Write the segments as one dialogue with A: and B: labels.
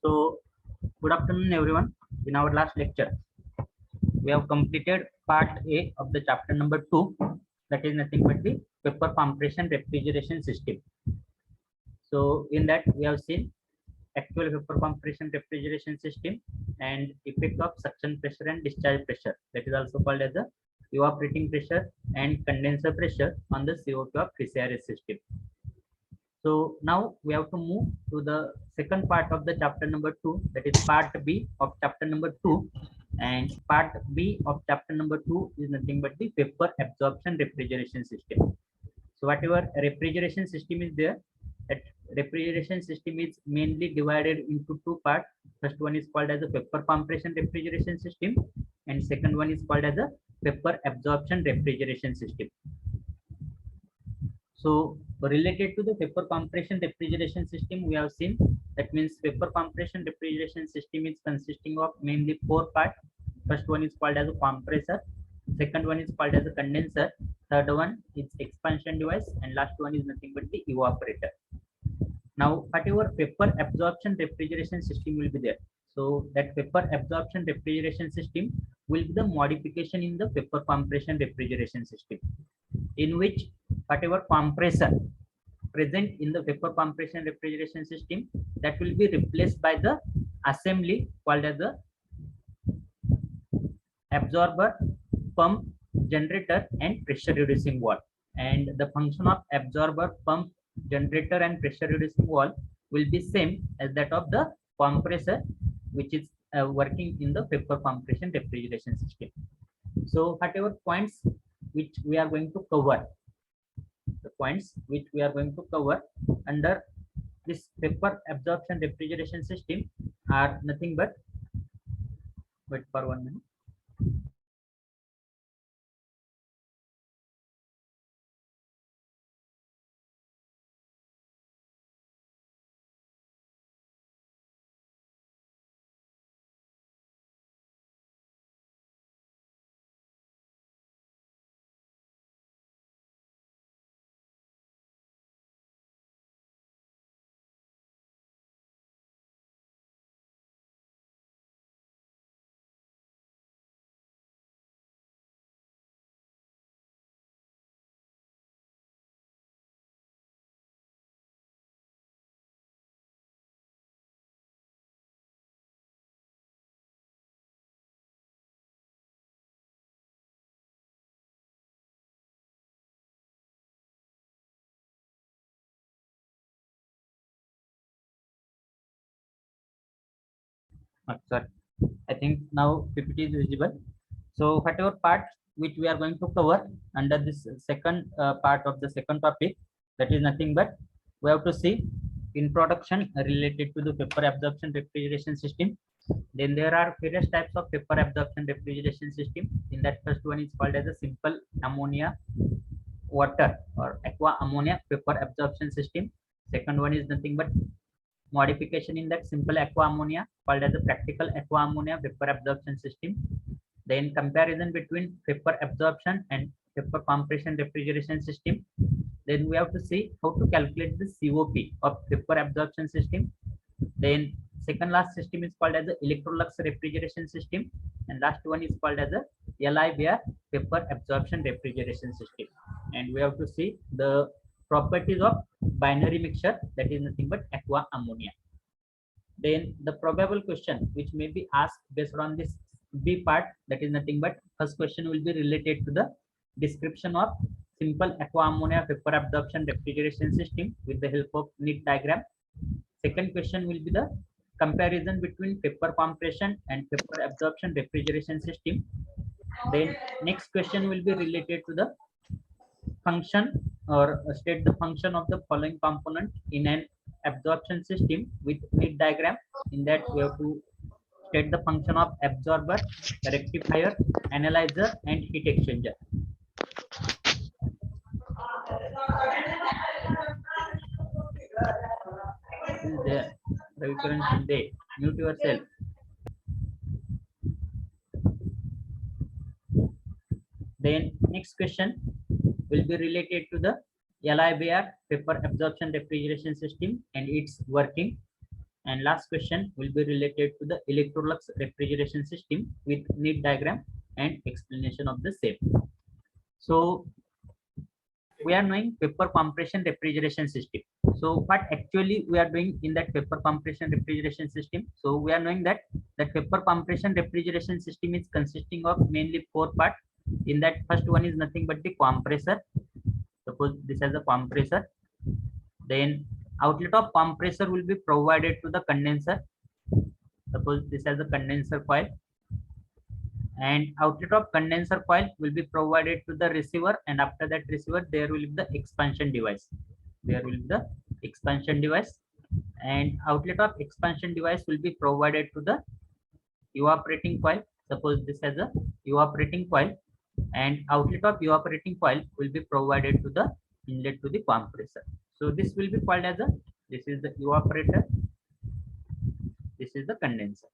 A: So, good afternoon, everyone. In our last lecture, we have completed part A of the chapter number 2, that is nothing but the vapor compression refrigeration system. So, in that, we have seen actual vapor compression refrigeration system and effect of suction pressure and discharge pressure, that is also called as the evaporating pressure and condenser pressure on the CO2 of PCRS system. So now we have to move to the second part of the chapter number 2, that is part B of chapter number 2. And part B of chapter number 2 is nothing but the vapor absorption refrigeration system. So whatever refrigeration system is there, that refrigeration system is mainly divided into two parts. First one is called as a vapor compression refrigeration system, and second one is called as a vapor absorption refrigeration system. So related to the vapor compression refrigeration system, we have seen that means vapor compression refrigeration system is consisting of mainly four parts. First one is called as a compressor, second one is called as a condenser, third one is expansion device, and last one is nothing but the evaporator. Now whatever vapor absorption refrigeration system will be there, so that vapor absorption refrigeration system will be the modification in the vapor compression refrigeration system, in which whatever compressor present in the vapor compression refrigeration system, that will be replaced by the assembly called as the absorber, pump, generator, and pressure reducing valve. And the function of absorber, pump, generator, and pressure reducing valve will be same as that of the compressor, which is working in the vapor compression refrigeration system. So whatever points which we are going to cover, the points which we are going to cover under this vapor absorption refrigeration system are nothing but, wait for 1 minute. Sorry, I think now PPT is visible. So whatever part which we are going to cover under this second part of the second topic, that is nothing but we have to see introduction related to the vapor absorption refrigeration system. Then there are various types of vapor absorption refrigeration system. In that, first one is called as a simple ammonia water or aqua ammonia vapor absorption system. Second one is nothing but modification in that simple aqua ammonia called as a practical aqua ammonia vapor absorption system. Then comparison between vapor absorption and vapor compression refrigeration system. Then we have to see how to calculate the COP of vapor absorption system. Then second last system is called as the Electrolux refrigeration system, and last one is called as a LIBR vapor absorption refrigeration system. And we have to see the properties of binary mixture, that is nothing but aqua ammonia. Then the probable question which may be asked based on this B part, that is nothing but first question will be related to the description of simple aqua ammonia vapor absorption refrigeration system with the help of neat diagram. Second question will be the comparison between vapor compression and vapor absorption refrigeration system. Then next question will be related to the function or state the function of the following component in an absorption system with neat diagram. In that we have to state the function of absorber, rectifier, analyzer, and heat exchanger. Is there recurrence day? Mute yourself. Then next question will be related to the LIBR vapor absorption refrigeration system and its working. And last question will be related to the Electrolux refrigeration system with neat diagram and explanation of the same. So we are knowing vapor compression refrigeration system. So what actually we are doing in that vapor compression refrigeration system? So we are knowing that vapor compression refrigeration system is consisting of mainly 4 parts. In that, first one is nothing but the compressor. Suppose this has a compressor. Then outlet of compressor will be provided to the condenser. Suppose this has a condenser coil, and outlet of condenser coil will be provided to the receiver, and after that receiver there will be the expansion device. And outlet of expansion device will be provided to the evaporating coil. Suppose this has a evaporating coil, and outlet of evaporating coil will be provided to the inlet to the compressor. So this will be called as this is the evaporator, this is the condenser.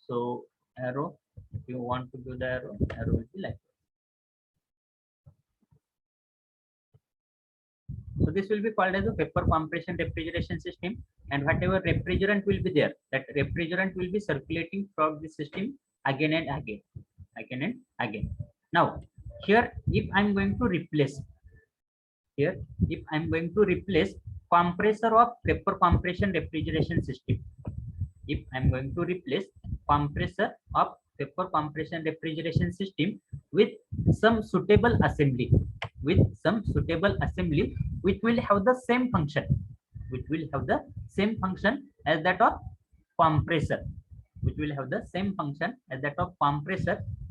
A: So arrow, if you want to do the arrow will be like this. So this will be called as a vapor compression refrigeration system, and whatever refrigerant will be there, that refrigerant will be circulating throughout the system again and again. Now here, if I'm going to replace compressor of vapor compression refrigeration system, if I'm going to replace compressor of vapor compression refrigeration system with some suitable assembly, which will have the same function, as that of compressor,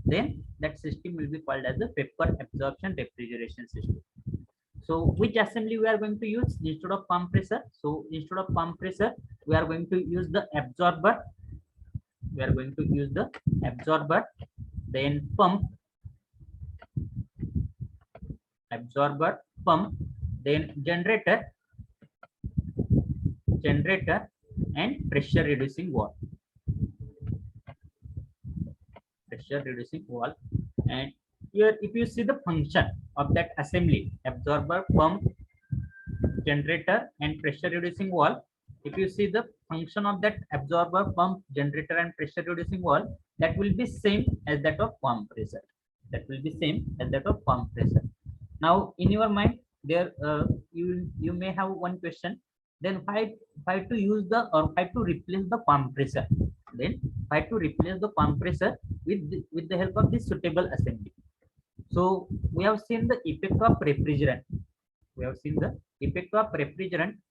A: then that system will be called as a vapor absorption refrigeration system. So which assembly we are going to use instead of compressor? So instead of compressor, we are going to use the absorber. Then pump, then generator, and pressure reducing valve. And here, if you see the function of that assembly, absorber, pump, generator, and pressure reducing valve, if you see the function of that absorber, pump, generator, and pressure reducing valve, that will be same as that of compressor. Now in your mind, there you may have one question, then why to use the, or why to replace the compressor? Then why to replace the compressor with the help of this suitable assembly? So we have seen the effect of refrigerant.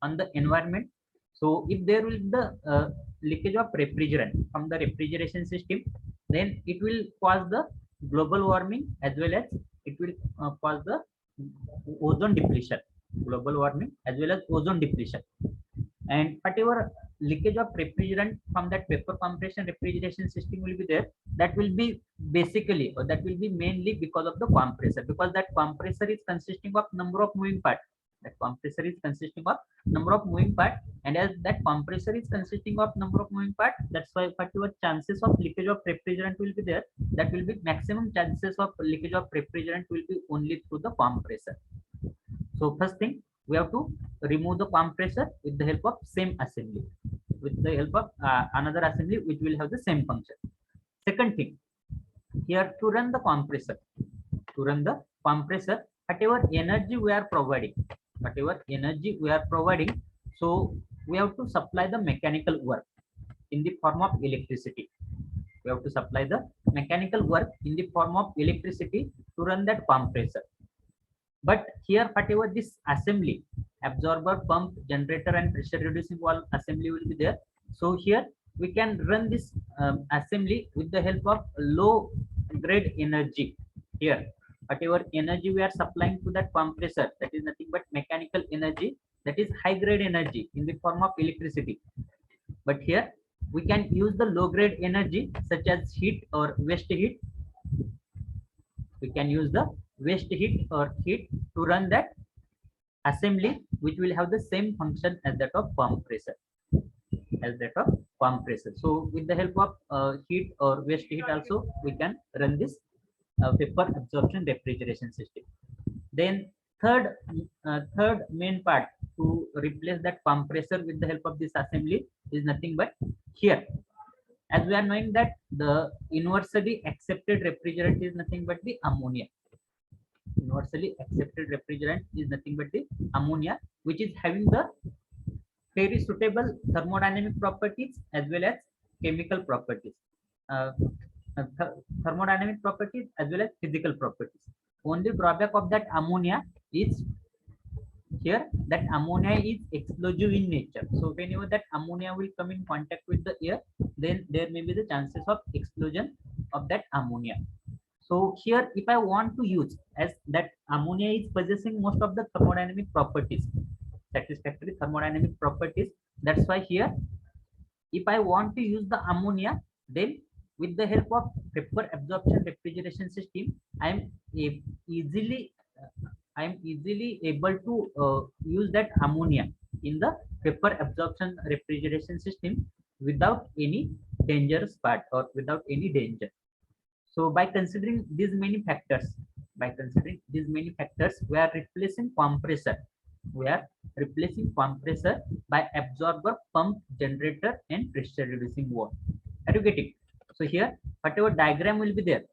A: On the environment. So if there will be the leakage of refrigerant from the refrigeration system, then it will cause the global warming, as well as it will cause the ozone depletion. And whatever leakage of refrigerant from that vapor compression refrigeration system will be there, that will be basically, or that will be mainly because of the compressor, because that compressor is consisting of number of moving parts. And as that compressor is consisting of number of moving parts, that's why whatever chances of leakage of refrigerant will be there, that will be maximum chances of leakage of refrigerant will be only through the compressor. So first thing, we have to remove the compressor with the help of same assembly, another assembly which will have the same function. Second thing, here to run the compressor, whatever energy we are providing, so we have to supply the mechanical work in the form of electricity. To run that compressor. But here, whatever this assembly, absorber, pump, generator, and pressure reducing valve assembly will be there. So here we can run this assembly with the help of low grade energy. Here, whatever energy we are supplying to that compressor, that is nothing but mechanical energy, that is high grade energy in the form of electricity. But here we can use the low grade energy such as heat or waste heat. To run that assembly, which will have the same function as that of compressor. So with the help of heat or waste heat also, we can run this vapor absorption refrigeration system. Then third main part to replace that compressor with the help of this assembly is nothing but here. As we are knowing that the universally accepted refrigerant is nothing but the ammonia. Universally accepted refrigerant is nothing but the ammonia, which is having the very suitable thermodynamic properties as well as chemical properties. Uh, Thermodynamic properties as well as physical properties. Only drawback of that ammonia is here that ammonia is explosive in nature. So whenever that ammonia will come in contact with the air, then there may be the chances of explosion of that ammonia. So here, if I want to use, as that ammonia is possessing most of the thermodynamic properties, satisfactory thermodynamic properties. That's why here, if I want to use the ammonia, then with the help of vapor absorption refrigeration system, I am easily able to use that ammonia in the vapor absorption refrigeration system without any dangerous part or without any danger. So by considering these many factors, we are replacing compressor. We are replacing compressor by absorber, pump, generator, and pressure reducing valve. Are you getting? So here, whatever diagram will be there,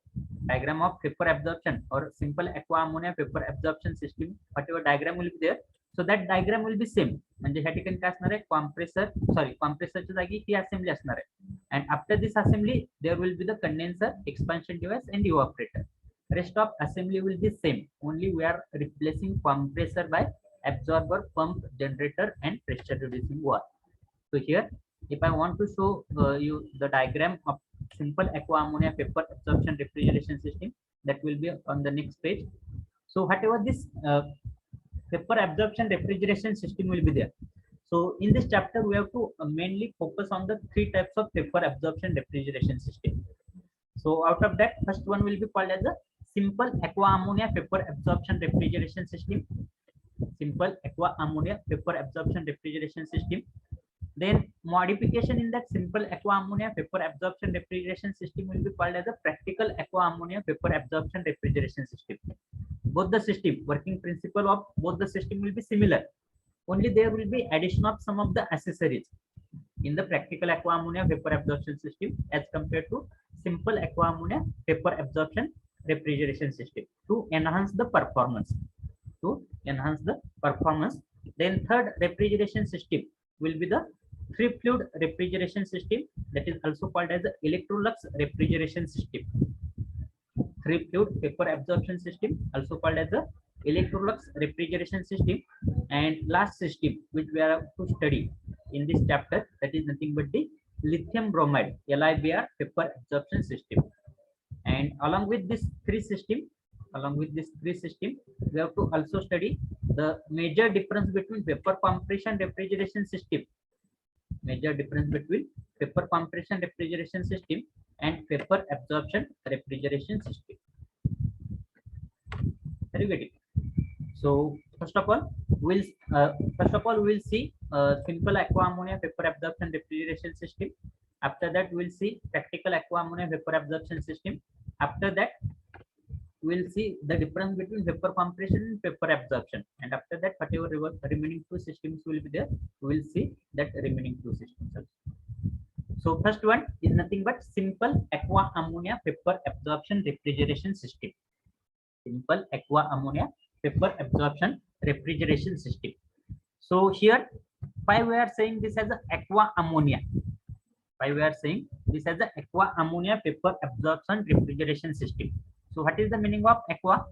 A: diagram of vapor absorption or simple aqua ammonia vapor absorption system, whatever diagram will be there, so that diagram will be same. म्हणजे ह्या ठिकाणी काय असणार आहे, कॉम्प्रेसरच्या जागी ही assembly असणार आहे. And after this assembly, there will be the condenser, expansion device, and evaporator. Rest of assembly will be same. Only we are replacing compressor by absorber, pump, generator, and pressure reducing valve. So here, if I want to show you the diagram of simple aqua ammonia vapor absorption refrigeration system, that will be on the next page. So whatever this vapor absorption refrigeration system will be there. So in this chapter, we have to mainly focus on the three types of vapor absorption refrigeration system. So out of that, first one will be called as a simple aqua ammonia vapor absorption refrigeration system. Simple aqua ammonia vapor absorption refrigeration system. Then modification in that simple aqua ammonia vapor absorption refrigeration system will be called as a practical aqua ammonia vapor absorption refrigeration system. Both the system, working principle of both the system will be similar. Only there will be addition of some of the accessories in the practical aqua ammonia vapor absorption system as compared to simple aqua ammonia vapor absorption refrigeration system to enhance the performance. Then third refrigeration system will be the three fluid refrigeration system, that is also called as the Electrolux refrigeration system. Three fluid vapor absorption system, also called as the Electrolux refrigeration system. And last system which we are to study in this chapter, that is nothing but the lithium bromide LIBR vapor absorption system. And along with this three system, we have to also study the major difference between vapor compression refrigeration system, and vapor absorption refrigeration system. Are you getting? So first of all, we'll see simple aqua ammonia vapor absorption refrigeration system. After that, we'll see practical aqua ammonia vapor absorption system. After that, we'll see the difference between vapor compression and vapor absorption. And after that, whatever remaining two systems will be there, we'll see that remaining two systems. So first one is nothing but simple aqua ammonia vapor absorption refrigeration system. Simple aqua ammonia vapor absorption refrigeration system. So here, why we are saying this as a aqua ammonia? Aqua ammonia vapor absorption refrigeration system. So what is the meaning of aqua?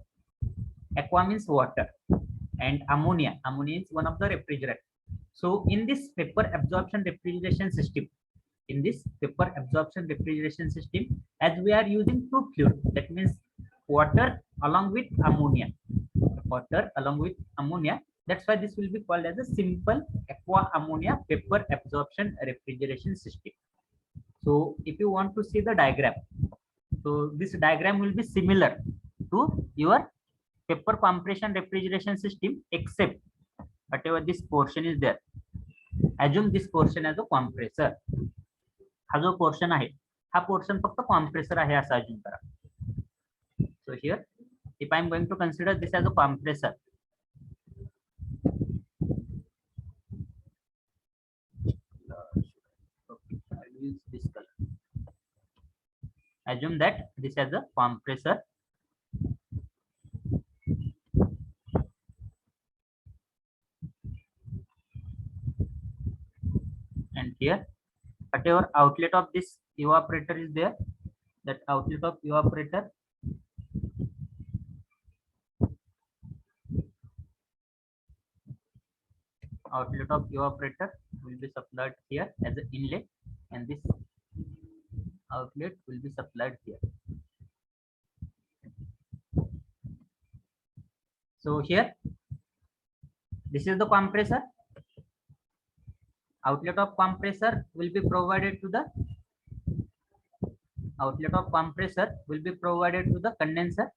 A: Aqua means water, and ammonia is one of the refrigerant. So in this vapor absorption refrigeration system, as we are using two fluid, that means water along with ammonia. That's why this will be called as a simple aqua ammonia vapor absorption refrigeration system. So if you want to see the diagram, so this diagram will be similar to your vapor compression refrigeration system, except whatever this portion is there, assume this portion as a compressor. हा जो portion आहे, हा portion फक्त compressor आहे असं assume करा. So here, if I am going to consider this as a compressor, this color. Assume that this has a compressor. And here, whatever outlet of this evaporator is there, that outlet of evaporator will be supplied here as an inlet, and this outlet will be supplied here. So here, this is the compressor. Outlet of compressor will be provided to the condenser.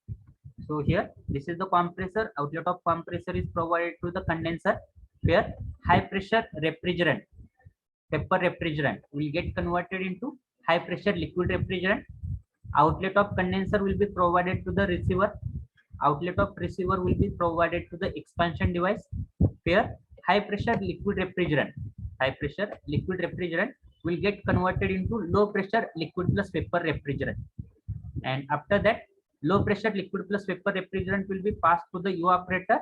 A: So here, this is the compressor. Outlet of compressor is provided to the condenser, where high pressure refrigerant, vapor refrigerant, will get converted into high pressure liquid refrigerant. Outlet of condenser will be provided to the receiver. Outlet of receiver will be provided to the expansion device, where high pressure liquid refrigerant will get converted into low pressure liquid plus vapor refrigerant. And after that, low pressure liquid plus vapor refrigerant will be passed to the evaporator,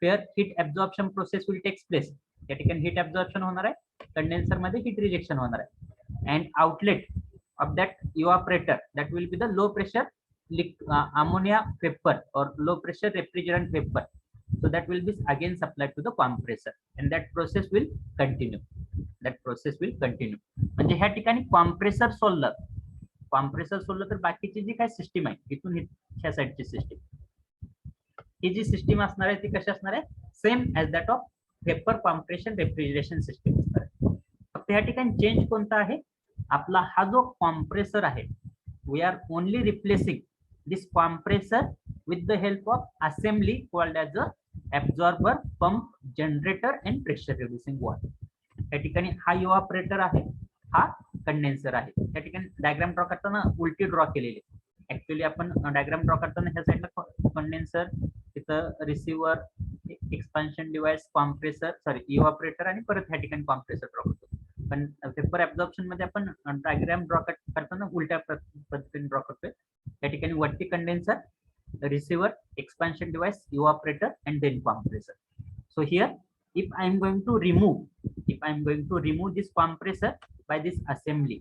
A: where heat absorption process will take place. या ठिकाणी heat absorption होणार आहे, condenser मध्ये heat rejection होणार आहे. And outlet of that evaporator, that will be the low pressure ammonia vapor or low pressure refrigerant vapor. So that will be again supplied to the compressor, and that process will continue. म्हणजे ह्या ठिकाणी compressor सोडलं तर बाकीची जी काय system आहे, इथून ह्या साईडची सिस्टीम, ही जी सिस्टीम असणार आहे ती कशी असणार आहे, same as that of vapour compression refrigeration system असणार आहे. फक्त ह्या ठिकाणी चेंज कोणता आहे, आपला हा जो कॉम्प्रेसर आहे, we are only replacing this compressor with the help of assembly called as a absorber, pump, generator and pressure reducing valve. या ठिकाणी हा इव्हापोरेटर आहे, हा कंडेन्सर आहे. त्या ठिकाणी डायग्राम ड्रॉ करताना उलटी ड्रॉ केलेली. ऍक्च्युअली आपण डायग्राम ड्रॉ करताना ह्या साईडला कंडेन्सर, तिथं रिसिव्हर, एक्सपान्शन डिव्हाइस, कॉम्प्रेसर, इव्हापोरेटर आणि परत ह्या ठिकाणी कॉम्प्रेसर ड्रॉ करतो. पण पेपर ऍब्झॉर्प्शन मध्ये आपण डायग्राम ड्रॉ करताना उलट्या पद्धतीने ड्रॉ करतोय. या ठिकाणी वरती condenser, receiver, expansion device, evaporator, and then compressor. So here, if I am going to remove this compressor by this assembly,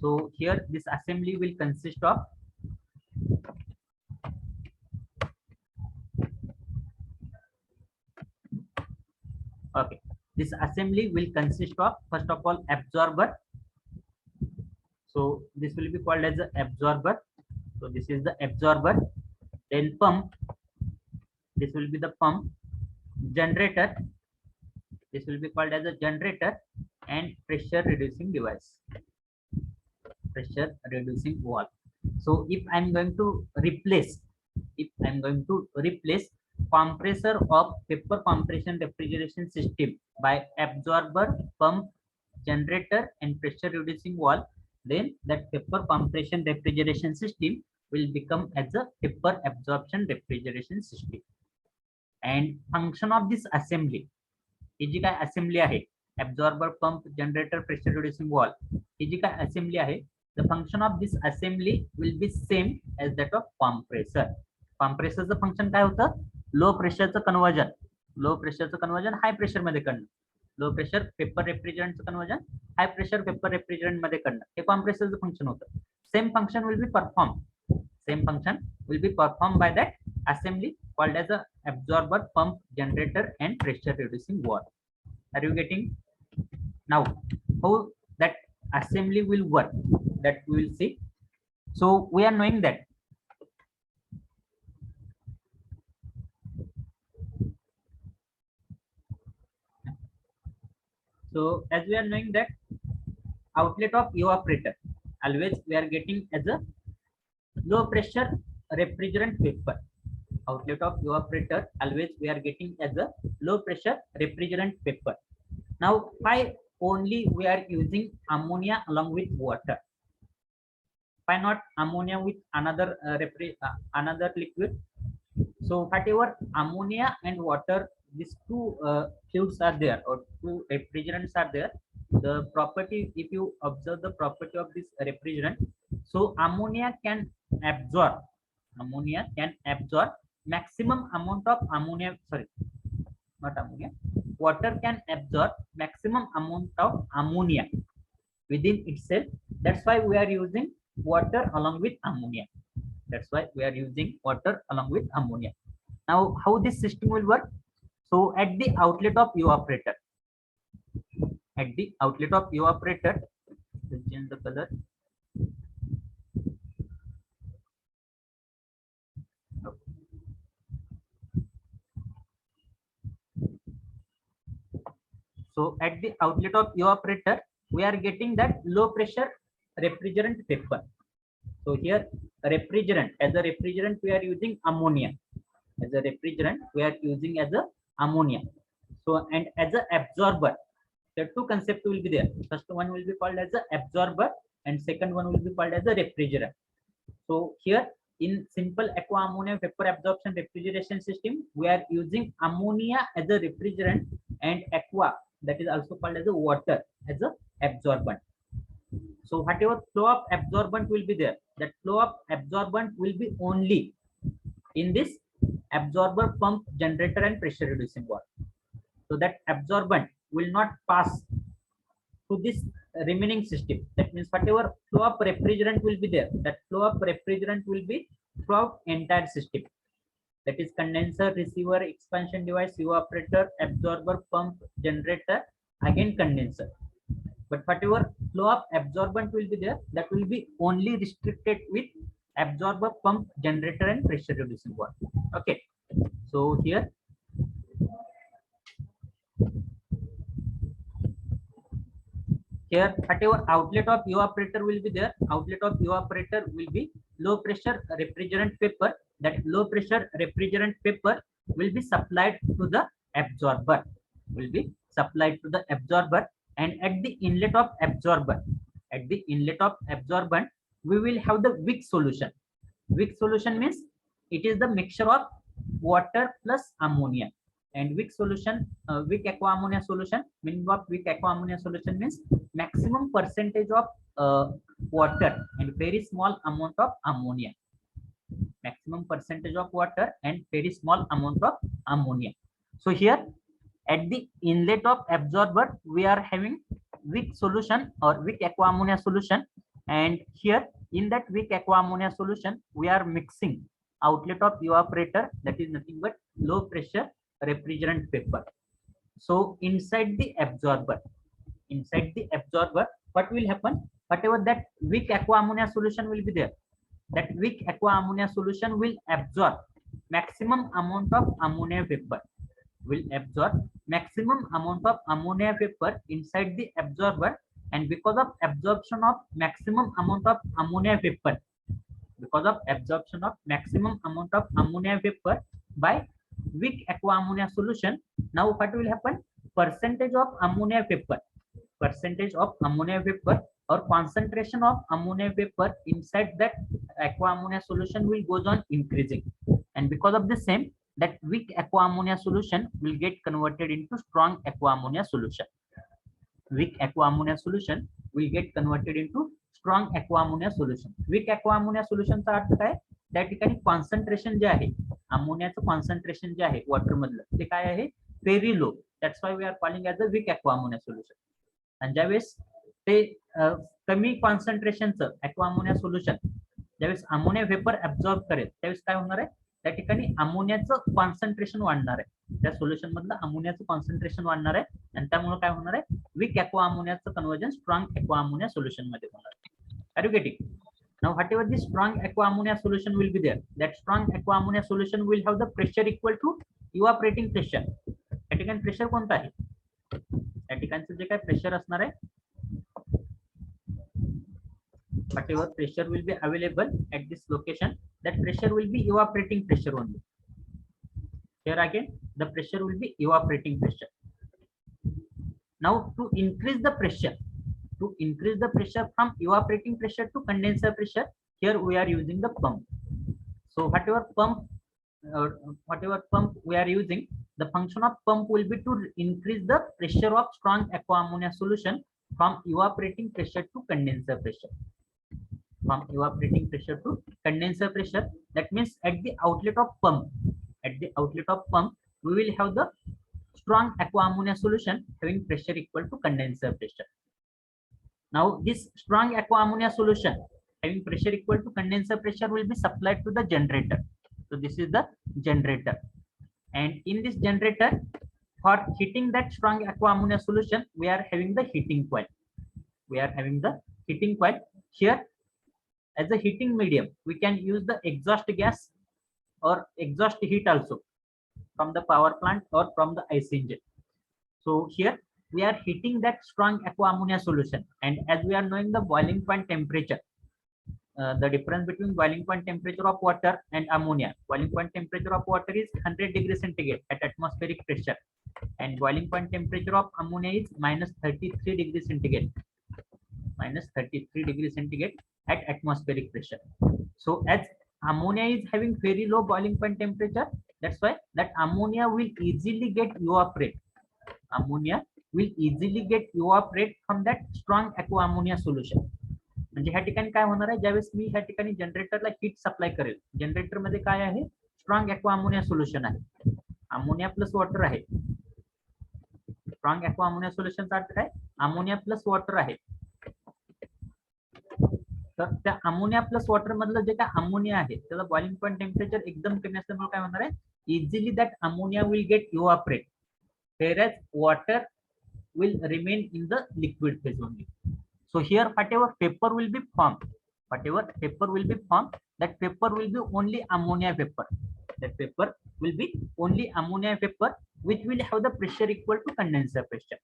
A: so here this assembly will consist of first of all absorber. So this will be called as the absorber. So this is the absorber. Then pump, this will be the pump. Generator, this will be called as a generator. And pressure reducing device, pressure reducing valve. So if I'm going to replace compressor of vapor compression refrigeration system by absorber, pump, generator, and pressure reducing valve, then that vapor compression refrigeration system will become as a vapor absorption refrigeration system. And function of this assembly, ही जी काय assembly आहे, absorber, pump, generator, pressure reducing valve, ही जी काय assembly आहे, the function of this assembly will be same as that of compressor. Compressor चं function काय होतं, लो प्रेशरचं conversion high pressure मध्ये करणं, low pressure vapour रेफ्रिजरंटचं conversion high pressure vapour refrigerant मध्ये करणं, हे कॉम्प्रेसरचं फंक्शन होतं. Same function will be perform by that assembly called as a absorber, pump, generator, and pressure reducing valve. Are you getting? Now how that assembly will work, that we will see. So we are knowing that outlet of evaporator always we are getting as a low pressure refrigerant vapor. Outlet of evaporator always we are getting as a low pressure refrigerant vapor. Now why only we are using ammonia along with water? Why not ammonia with another another liquid? So whatever ammonia and water, these two fluids are there, or two refrigerants are there, the property, if you observe the property of this refrigerant, so absorb ammonia can absorb maximum amount of ammonia, sorry, not ammonia, water can absorb maximum amount of ammonia within itself. That's why we are using water along with ammonia. That's why we are using water along with ammonia. Now how this system will work? So at the outlet of evaporator, at the outlet of evaporator, let's change the color. So at the outlet of evaporator, we are getting that low pressure refrigerant vapor. So here refrigerant, as a refrigerant we are using ammonia. As a refrigerant we are using as a ammonia. So and as a absorber, the two concepts will be there. First one will be called as a absorber and second one will be called as a refrigerant. So here in simple aqua ammonia vapor absorption refrigeration system, we are using ammonia as a refrigerant and aqua, that is also called as a water, as a absorbent. So whatever flow of absorbent will be there, that flow of absorbent will be only in this absorber, pump, generator and pressure reducing valve. So that absorbent will not pass to this remaining system. That means whatever flow of refrigerant will be there, that flow of refrigerant will be throughout entire system. That is condenser, receiver, expansion device, evaporator, absorber, pump, generator, again condenser. But whatever flow of absorbent will be there, that will be only restricted with absorber, pump, generator and pressure reducing valve. Okay. So here whatever outlet of evaporator will be there, outlet of evaporator will be low pressure refrigerant vapor. That low pressure refrigerant vapor will be supplied to the absorber, will be supplied to the absorber, and at the inlet of absorber, at the inlet of absorbent, we will have the weak solution. Weak solution means it is the mixture of water plus ammonia. And weak solution, weak aqua ammonia solution, meaning of weak aqua ammonia solution means maximum percentage of water and very small amount of ammonia. Maximum percentage of water and very small amount of ammonia. So here at the inlet of absorber, we are having weak solution or weak aqua ammonia solution, and here in that weak aqua ammonia solution we are mixing outlet of evaporator, that is nothing but low pressure refrigerant vapor. So inside the absorber, what will happen? Whatever that weak aqua ammonia solution will be there, that weak aqua ammonia solution will absorb maximum amount of ammonia vapor, will absorb maximum amount of ammonia vapor inside the absorber. And because of absorption of maximum amount of ammonia vapor, because of absorption of maximum amount of ammonia vapor by weak aqua ammonia solution, now what will happen? Percentage of ammonia vapor, percentage of ammonia vapor or concentration of ammonia vapor inside that aqua ammonia solution will goes on increasing. And because of the same, that weak aqua ammonia solution will get converted into strong aqua ammonia solution. Weak aqua ammonia solution will get converted into strong aqua ammonia solution. Weak aqua ammonia solution चा अर्थ काय? त्या ठिकाणी concentration जे आहे, अमोनियाचं concentration जे आहे water मधलं, ते काय आहे? Very low. That's why we are calling as a weak aqua ammonia solution. आणि ज्यावेळेस ते कमी कॉन्सन्ट्रेशनचं aqua ammonia solution ज्यावेळेस अमोनिया वेपर ऍब्सॉर्ब करेल, त्यावेळेस काय होणार आहे? त्या ठिकाणी अमोनियाचं कॉन्सन्ट्रेशन वाढणार आहे, त्या सोल्युशन मधलं अमोनियाचं कॉन्सन्ट्रेशन वाढणार आहे, आणि त्यामुळे काय होणार आहे? वीक aqua अमोनियाचं conversion strong aqua ammonia solution मध्ये होणार आहे. Are you getting? Now whatever the strong aqua ammonia solution will be there, that strong aqua ammonia solution will have the pressure equal to evaporating pressure. त्या ठिकाणी pressure कोणतं आहे? त्या ठिकाणचं जे काय प्रेशर असणार आहे, whatever pressure will be available at this location, that pressure will be evaporating pressure only. Here again the pressure will be evaporating pressure. Now to increase the pressure, from evaporating pressure to condenser pressure, here we are using the pump. So whatever pump we are using, the function of pump will be to increase the pressure of strong aqua ammonia solution from evaporating pressure to condenser pressure. From evaporating pressure to condenser pressure, that means at the outlet of pump, we will have the strong aqua ammonia solution having pressure equal to condenser pressure. Now this strong aqua ammonia solution having pressure equal to condenser pressure will be supplied to the generator. So this is the generator, and in this generator, for heating that strong aqua ammonia solution, we are having the heating coil. Here as a heating medium, we can use the exhaust gas or exhaust heat also from the power plant or from the IC engine. So here we are heating that strong aqua ammonia solution, and as we are knowing the boiling point temperature, the difference between boiling point temperature of water and ammonia. Boiling point temperature of water is 100 degrees centigrade at atmospheric pressure, and boiling point temperature of ammonia is minus 33 degrees centigrade. At atmospheric pressure. So as ammonia is having very low boiling point temperature, that's why that ammonia will easily get evaporate. From that strong aqua ammonia solution. म्हणजे ह्या ठिकाणी काय होणार आहे, ज्यावेळेस मी ह्या ठिकाणी जनरेटरला हीट सप्लाय करेल, जनरेटर मध्ये काय आहे, स्ट्रॉंग aqua ammonia सोल्युशन आहे, अमोनिया प्लस वॉटर आहे. स्ट्रॉंग aqua ammonia सोल्युशनचा अर्थ काय, अमोनिया प्लस वॉटर आहे. तर त्या अमोनिया प्लस वॉटर मधलं जे काय अमोनिया आहे त्याला बॉइलिंग पॉइंट टेम्परेचर एकदम कमी असल्यामुळे काय होणार आहे, easily that ammonia will get evaporate, whereas water will remain in the liquid phase only. So here whatever vapor will be formed, that vapor will be only ammonia vapor. That vapor will be only ammonia vapor, which will have the pressure equal to condenser pressure.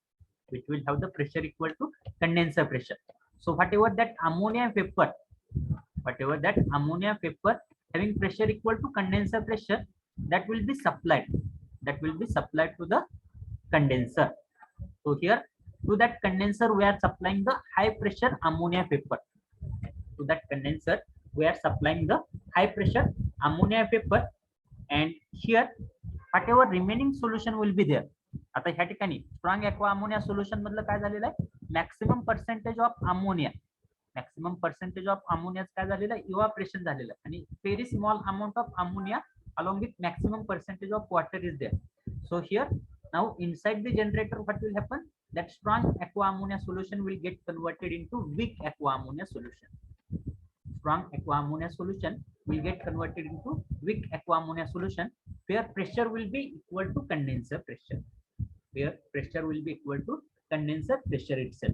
A: So whatever that ammonia vapor having pressure equal to condenser pressure, that will be supplied to the condenser. So here to that condenser we are supplying the high pressure ammonia vapor. And here whatever remaining solution will be there. आता ह्या ठिकाणी strong aqua ammonia solution मधलं काय झालेलं आहे, maximum percentage of ammonia काय झालेलं आहे, इव्हॅपोरेशन झालेलं आहे, आणि very small amount of ammonia along with maximum percentage of water is there. So here now inside the generator what will happen, that strong aqua ammonia solution will get converted into weak aqua ammonia solution. Strong aqua ammonia solution will get converted into weak aqua ammonia solution, where pressure will be equal to condenser pressure. Itself.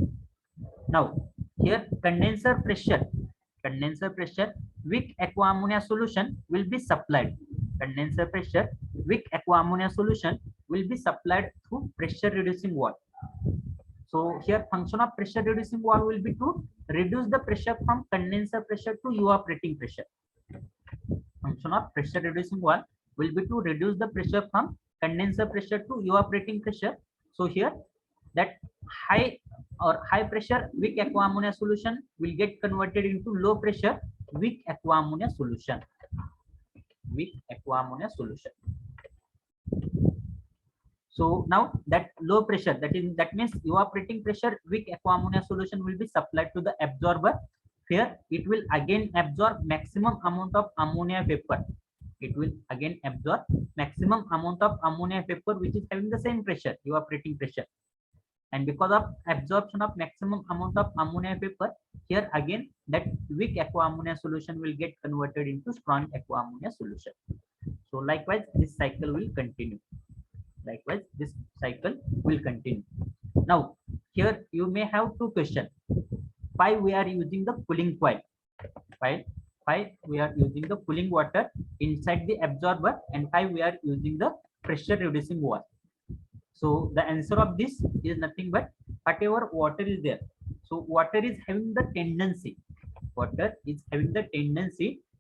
A: Now here condenser pressure, weak aqua ammonia solution will be supplied. Will be supplied through pressure reducing valve. So here function of pressure reducing valve will be to reduce the pressure from condenser pressure to evaporating pressure. Function of pressure reducing valve will be to reduce the pressure from condenser pressure to evaporating pressure. So here that high pressure weak aqua ammonia solution will get converted into low pressure weak aqua ammonia solution. So now that low pressure, that means evaporating pressure weak aqua ammonia solution will be supplied to the absorber. Here it will again absorb maximum amount of ammonia vapor. Which is having the same pressure, evaporating pressure. And because of absorption of maximum amount of ammonia vapor, here again that weak aqua ammonia solution will get converted into strong aqua ammonia solution. So likewise this cycle will continue. Now here you may have two questions. Why we are using the cooling coil? Why we are using the cooling water inside the absorber, and why we are using the pressure reducing valve? So the answer of this is nothing but whatever water is there. So water is having the tendency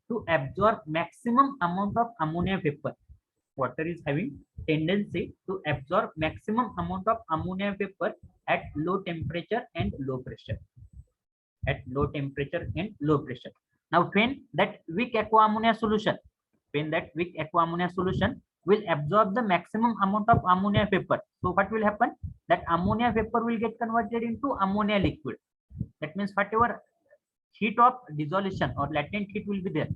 A: to absorb maximum amount of ammonia vapor. water is having tendency to absorb maximum amount of ammonia vapor at low temperature and low pressure. At low temperature and low pressure. Now, when that weak aqua ammonia solution, will absorb the maximum amount of ammonia vapor. So what will happen? That ammonia vapor will get converted into ammonia liquid. That means whatever heat of dissolution or latent heat will be there,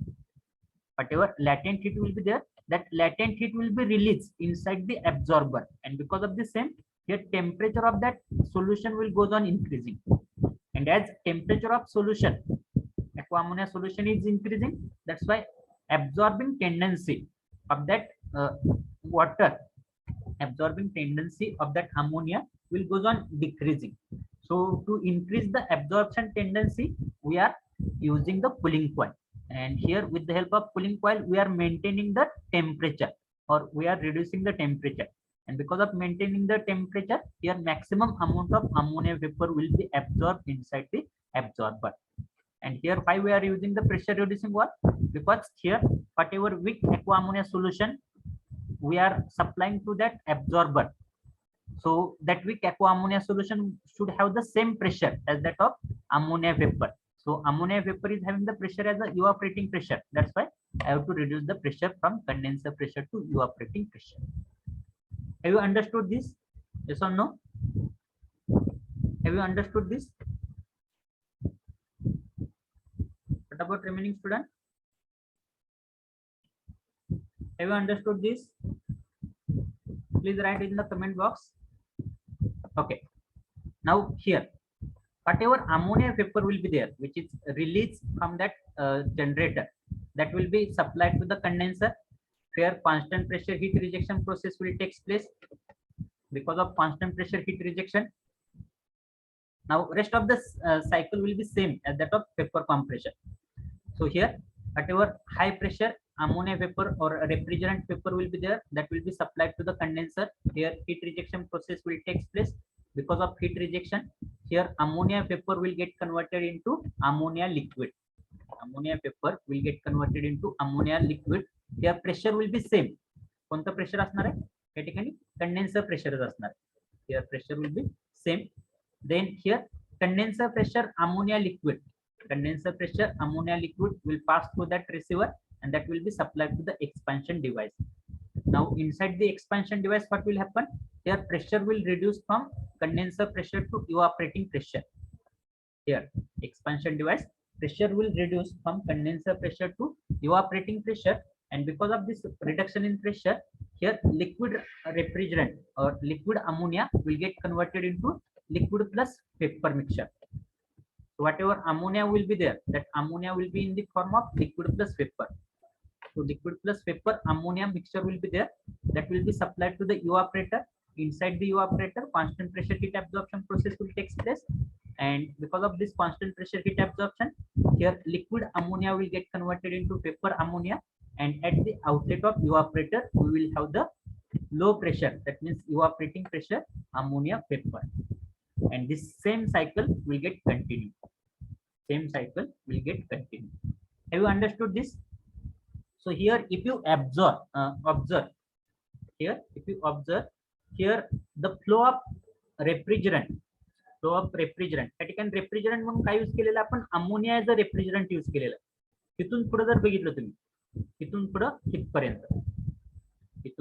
A: that latent heat will be released inside the absorber, and because of the same, here temperature of that solution will goes on increasing. And as temperature of solution, aqua ammonia solution is increasing, that's why absorbing tendency of that water, absorbing tendency of that ammonia will goes on decreasing. So to increase the absorption tendency, we are using the cooling coil, and here with the help of cooling coil we are maintaining the temperature, or we are reducing the temperature. And because of maintaining the temperature, here maximum amount of ammonia vapor will be absorbed inside the absorber. And here why we are using the pressure reducing valve? Because here whatever weak aqua ammonia solution we are supplying to that absorber, so that weak aqua ammonia solution should have the same pressure as that of ammonia vapor. So ammonia vapor is having the pressure as the evaporating pressure, that's why I have to reduce the pressure from condenser pressure to evaporating pressure. Have you understood this? Yes or no? Have you understood this? What about remaining student? Have you understood this? Please write in the comment box. Okay. Now here, whatever ammonia vapor will be there, which is released from that generator, that will be supplied to the condenser, where constant pressure heat rejection process will take place. Because of constant pressure heat rejection, now rest of the cycle will be same as that of vapor compression. So here whatever high pressure ammonia vapor or refrigerant vapor will be there, that will be supplied to the condenser. Here heat rejection process will take place. Because of heat rejection, here ammonia vapor will get converted into ammonia liquid. Ammonia vapor will get converted into ammonia liquid. Here pressure will be same. कोणतं pressure असणार आहे या ठिकाणी? Condenser प्रेशरच असणार आहे. Here pressure will be same. Then here condenser pressure ammonia liquid, condenser pressure ammonia liquid will pass through that receiver, and that will be supplied to the expansion device. Now inside the expansion device, what will happen? Here pressure will reduce from condenser pressure to evaporating pressure. Here expansion device pressure will reduce from condenser pressure to evaporating pressure, and because of this reduction in pressure, here liquid refrigerant or liquid ammonia will get converted into liquid plus vapor mixture. So whatever ammonia will be there, that ammonia will be in the form of liquid plus vapor. So liquid plus vapor ammonia mixture will be there, that will be supplied to the evaporator. Inside the evaporator, constant pressure heat absorption process will take place, and because of this constant pressure heat absorption, here liquid ammonia will get converted into vapor ammonia, and at the outlet of evaporator we will have the low pressure, that means evaporating pressure ammonia vapor, and this same cycle will get continued. Have you understood this? So here if you observe here the flow of refrigerant, त्या ठिकाणी refrigerant म्हणून काय use केलेलं आपण? Ammonia as a refrigerant use केलेलं. तिथून पुढे जर बघितलं तुम्ही, तिथून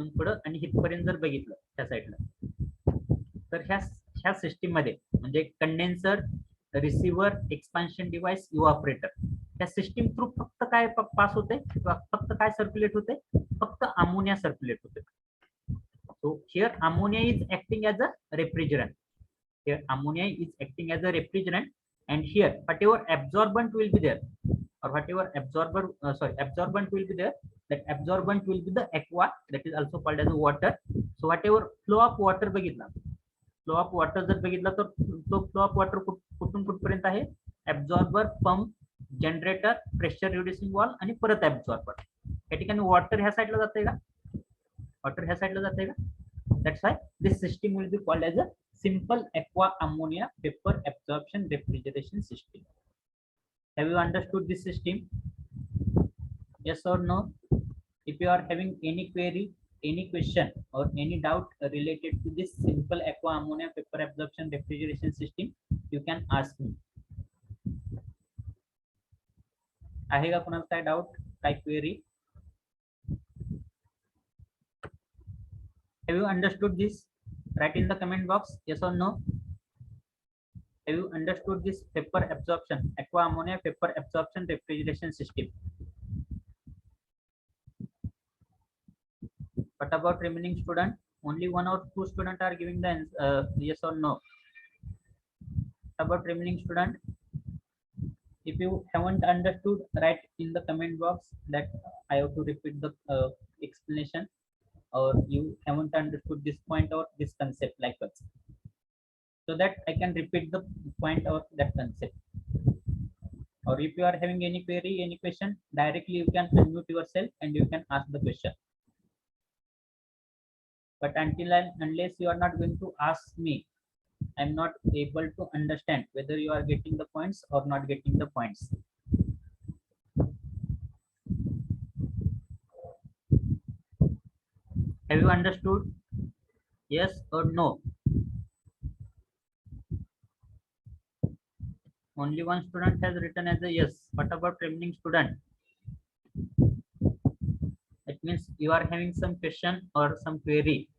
A: पुढे आणि हितपर्यंत जर बघितलं त्या साईडला, तर ह्या सिस्टीम मध्ये म्हणजे कंडेन्सर, रिसिव्हर, एक्सपान्शन डिव्हाइस, इव्हापोरेटर, त्या सिस्टीम थ्रू फक्त काय पास होते, फक्त काय सर्क्युलेट होते? फक्त अमोनिया सर्क्युलेट होते. So here ammonia is acting as a refrigerant. Here ammonia is acting as a refrigerant, and here whatever absorbent will be there, or whatever absorbent will be there, that absorbent will be the aqua, that is also called as water. So whatever flow of water बघितला, flow of water जर बघितला तर तो flow of water कुठून कुठपर्यंत आहे? Absorber, pump, generator, pressure reducing valve आणि परत ॲब्झॉर्बर. या ठिकाणी वॉटर ह्या साईडला जाते का? वॉटर ह्या साईडला जाते का? That's why this system will be called as a simple aqua ammonia vapor absorption refrigeration system. Have you understood this system? Yes or no? If you are having any query, any question or any doubt related to this simple aqua ammonia vapor absorption refrigeration system, you can ask me. आहे का कोणाला काय doubt, काय query? Have you understood this? Write in the comment box yes or no. Have you understood this vapor absorption, aqua ammonia vapor absorption refrigeration system? What about remaining student? Only one or two students are giving the yes or no. What about remaining student? If you haven't understood, write in the comment box that I have to repeat the explanation, or you haven't understood this point or this concept like that, so that I can repeat the point or that concept. Or if you are having any query, any question, directly you can unmute yourself and you can ask the question. But until and unless you are not going to ask me, I'm not able to understand whether you are getting the points or not getting the points. Have you understood? Yes or no? Only one student has written as a yes. What about remaining student? It means you are having some question or some query.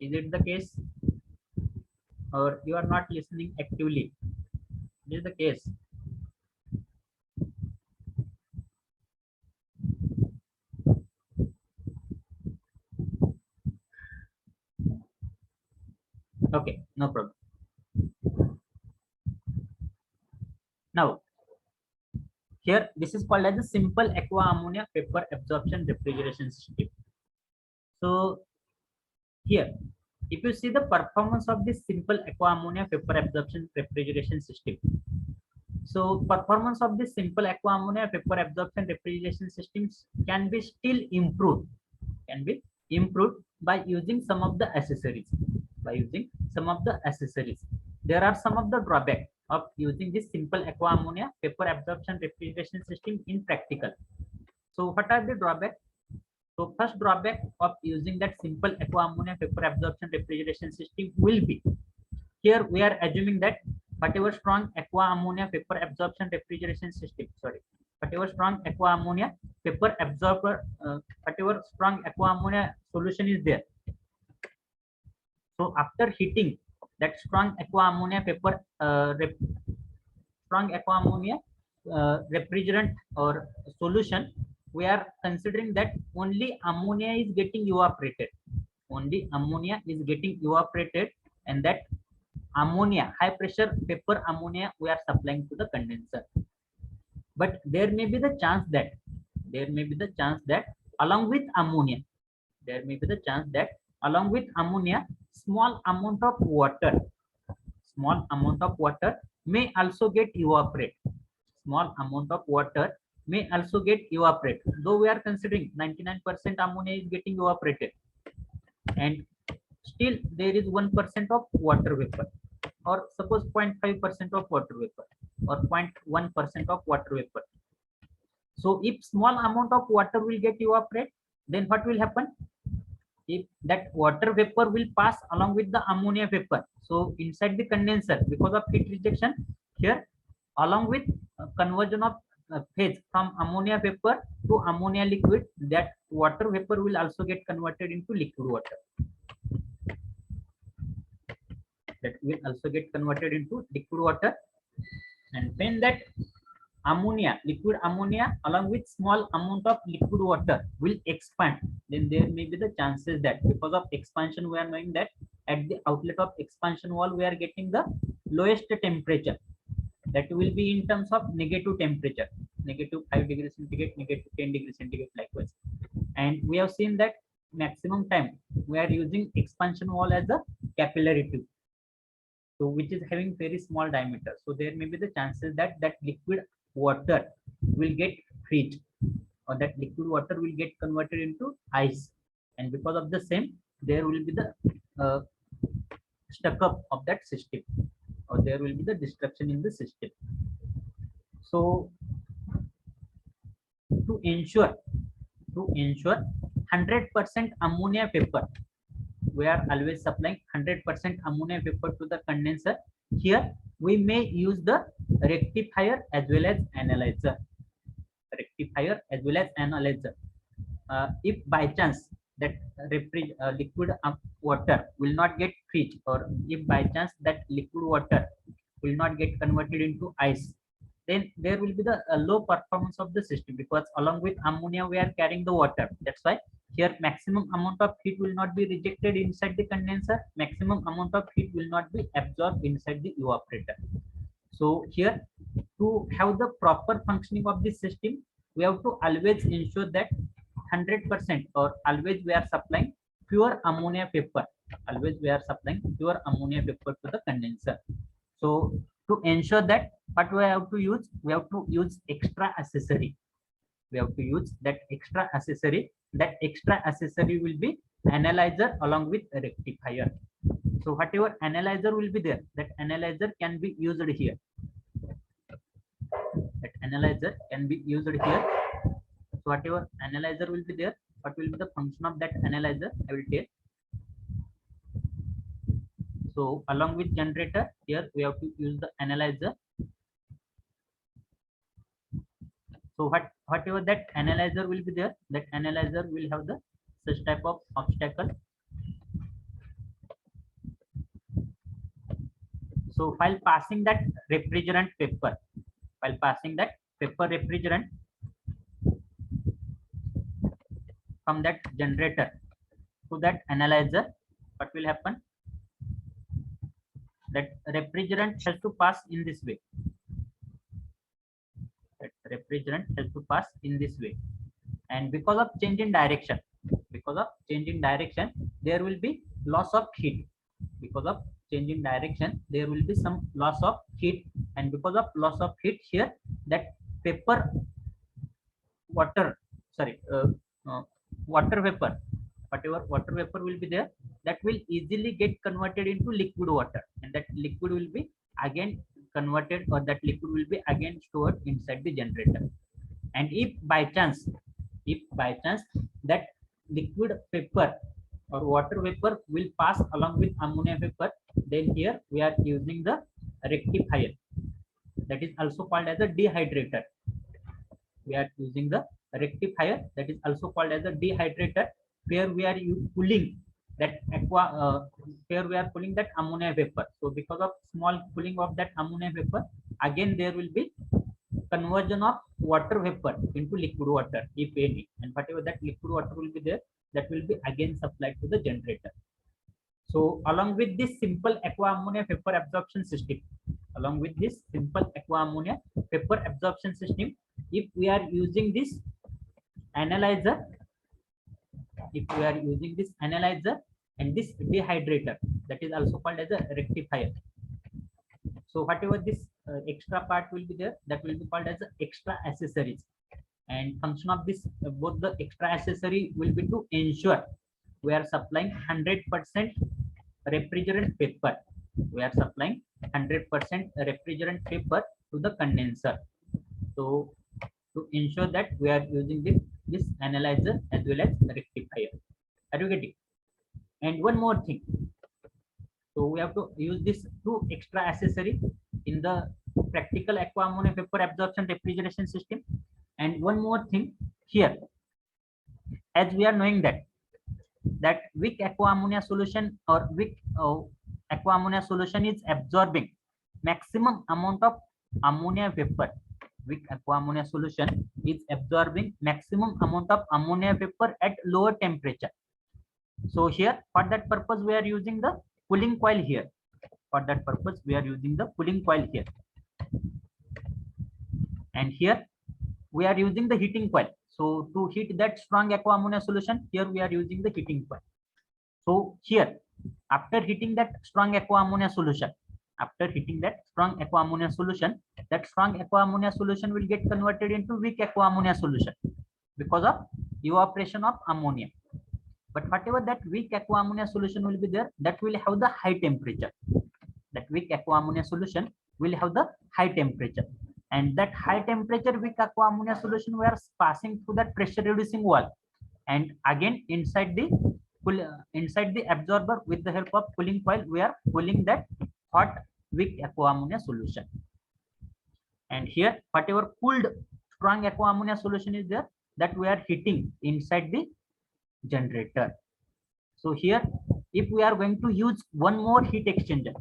A: Is it the case? Or you are not listening actively? This is the case. Okay, no problem. Now, here this is called as a simple aqua ammonia vapor absorption refrigeration system. So here, if you see the performance of this simple aqua ammonia vapor absorption refrigeration system, so performance of this simple aqua ammonia vapor absorption refrigeration systems can be still improved, by using some of the accessories. There are some of the drawbacks of using this simple aqua ammonia vapor absorption refrigeration system in practical. So what are the drawbacks? So first drawback of using that simple aqua ammonia vapor absorption refrigeration system will be, here we are assuming that whatever strong aqua ammonia vapor absorption refrigeration system, whatever strong aqua ammonia vapor absorber, whatever strong aqua ammonia solution is there. So after heating that strong aqua ammonia vapor, refrigerant or solution, we are considering that only ammonia is getting evaporated. And that ammonia, high pressure vapor ammonia, we are supplying to the condenser. But there may be the chance that along with ammonia, small amount of water may also get evaporate. Though we are considering 99% ammonia is getting evaporated, and still there is 1% of water vapor, or suppose 0.5% of water vapor, or 0.1% of water vapor. So if small amount of water will get evaporate, then what will happen? If that water vapor will pass along with the ammonia vapor, so inside the condenser, because of heat rejection here, along with conversion of phase from ammonia vapor to ammonia liquid, that water vapor will also get converted into liquid water. And when that liquid ammonia along with small amount of liquid water will expand, then there may be the chances that because of expansion, we are knowing that at the outlet of expansion wall we are getting the lowest temperature, that will be in terms of negative temperature, -5 degrees centigrade, -10 degrees centigrade likewise. And we have seen that maximum time we are using expansion wall as a capillary tube, so which is having very small diameter. So there may be the chances that liquid water will get freeze, or that liquid water will get converted into ice, and because of the same, there will be the stuck up of that system, or there will be the destruction in the system. So to ensure to ensure 100% ammonia vapor. We are always supplying 100% ammonia vapor to the condenser. Here we may use the rectifier as well as analyzer. Rectifier as well as analyzer. If by chance that liquid water will not get freeze, or if by chance that liquid water will not get converted into ice, then there will be the low performance of the system, because along with ammonia we are carrying the water. That's why here maximum amount of heat will not be rejected inside the condenser, maximum amount of heat will not be absorbed inside the evaporator. So here, to have the proper functioning of this system, we have to always ensure that 100%, or always we are supplying pure ammonia vapor. Always we are supplying pure ammonia vapor to the condenser. So to ensure that, what we have to use? We have to use extra accessory. We have to use that extra accessory. That extra accessory will be analyzer along with a rectifier. So whatever analyzer will be there, that analyzer can be used here. That analyzer can be used here. So whatever analyzer will be there, what will be the function of that analyzer, I will tell. So along with generator, here we have to use the analyzer. So whatever that analyzer will be there, that analyzer will have the such type of obstacle. So while passing that refrigerant vapor, while passing that vapor refrigerant from that generator to that analyzer, what will happen? That refrigerant has to pass in this way. That refrigerant has to pass in this way, and because of change in direction, there will be loss of heat. Because of change in direction, there will be some loss of heat, and because of loss of heat here, that water vapor, whatever water vapor will be there, that will easily get converted into liquid water, and that liquid will be again converted, or that liquid will be again stored inside the generator. And if by chance that liquid vapor or water vapor will pass along with ammonia vapor, then here we are using the rectifier, that is also called as a dehydrator. We are using the rectifier, that is also called as a dehydrator, where we are pulling that where we are pulling that ammonia vapor. So because of small pulling of that ammonia vapor, again there will be conversion of water vapor into liquid water, if any, and whatever that liquid water will be there, that will be again supplied to the generator. So along with this simple aqua ammonia vapor absorption system, if we are using this analyzer, and this dehydrator, that is also called as a rectifier. So whatever this extra part will be there, that will be called as extra accessories. And function of this both the extra accessory will be to ensure we are supplying 100% refrigerant vapor. We are supplying 100% refrigerant vapor to the condenser. So to ensure that we are using this analyzer as well as rectifier. Are you getting? And one more thing. So we have to use this two extra accessory in the practical aqua ammonia vapor absorption refrigeration system. And one more thing here, as we are knowing that weak aqua ammonia solution or weak aqua ammonia solution is absorbing maximum amount of ammonia vapor. Weak aqua ammonia solution is absorbing maximum amount of ammonia vapor at lower temperature. So here, for that purpose, we are using the cooling coil here. And here we are using the heating coil. So to heat that strong aqua ammonia solution, here we are using the heating coil. So here, after heating that strong aqua ammonia solution, that strong aqua ammonia solution will get converted into weak aqua ammonia solution because of evaporation of ammonia. But whatever that weak aqua ammonia solution will be there, that will have the high temperature. That weak aqua ammonia solution will have the high temperature. And that high temperature weak aqua ammonia solution, we are passing through that pressure reducing valve. and again inside the absorber with the help of cooling coil we are cooling that hot weak aqua ammonia solution. And here whatever cooled strong aqua ammonia solution is there, that we are heating inside the generator. So here if we are going to use one more heat exchanger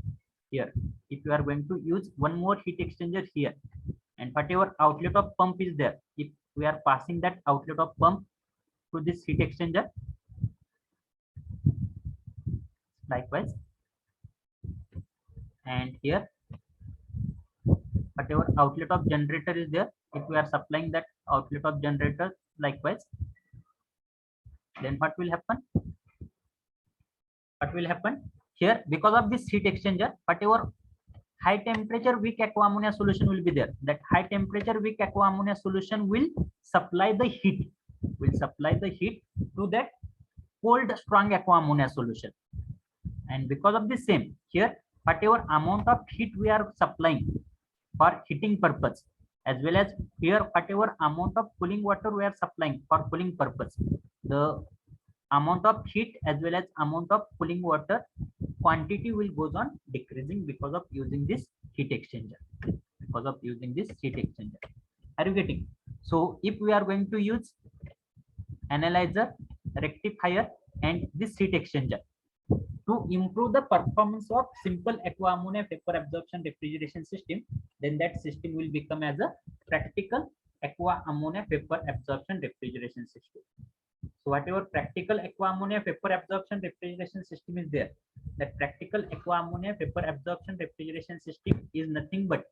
A: here, if we are going to use one more heat exchanger here, and whatever outlet of pump is there, if we are passing that outlet of pump to this heat exchanger, likewise, and here whatever outlet of generator is there, if we are supplying that outlet of generator likewise, then what will happen here, because of this heat exchanger, whatever high temperature weak aqua ammonia solution will be there, that high temperature weak aqua ammonia solution will supply the heat to that cold strong aqua ammonia solution. And because of the same, here whatever amount of heat we are supplying for heating purpose, as well as here whatever amount of cooling water we are supplying for cooling purpose, the amount of heat as well as amount of cooling water quantity will goes on decreasing because of using this heat exchanger. Are you getting? So if we are going to use analyzer, rectifier, and this heat exchanger to improve the performance of simple aqua ammonia vapor absorption refrigeration system, then that system will become as a practical aqua ammonia vapor absorption refrigeration system. So whatever practical aqua ammonia vapor absorption refrigeration system is there, that practical aqua ammonia vapor absorption refrigeration system is nothing but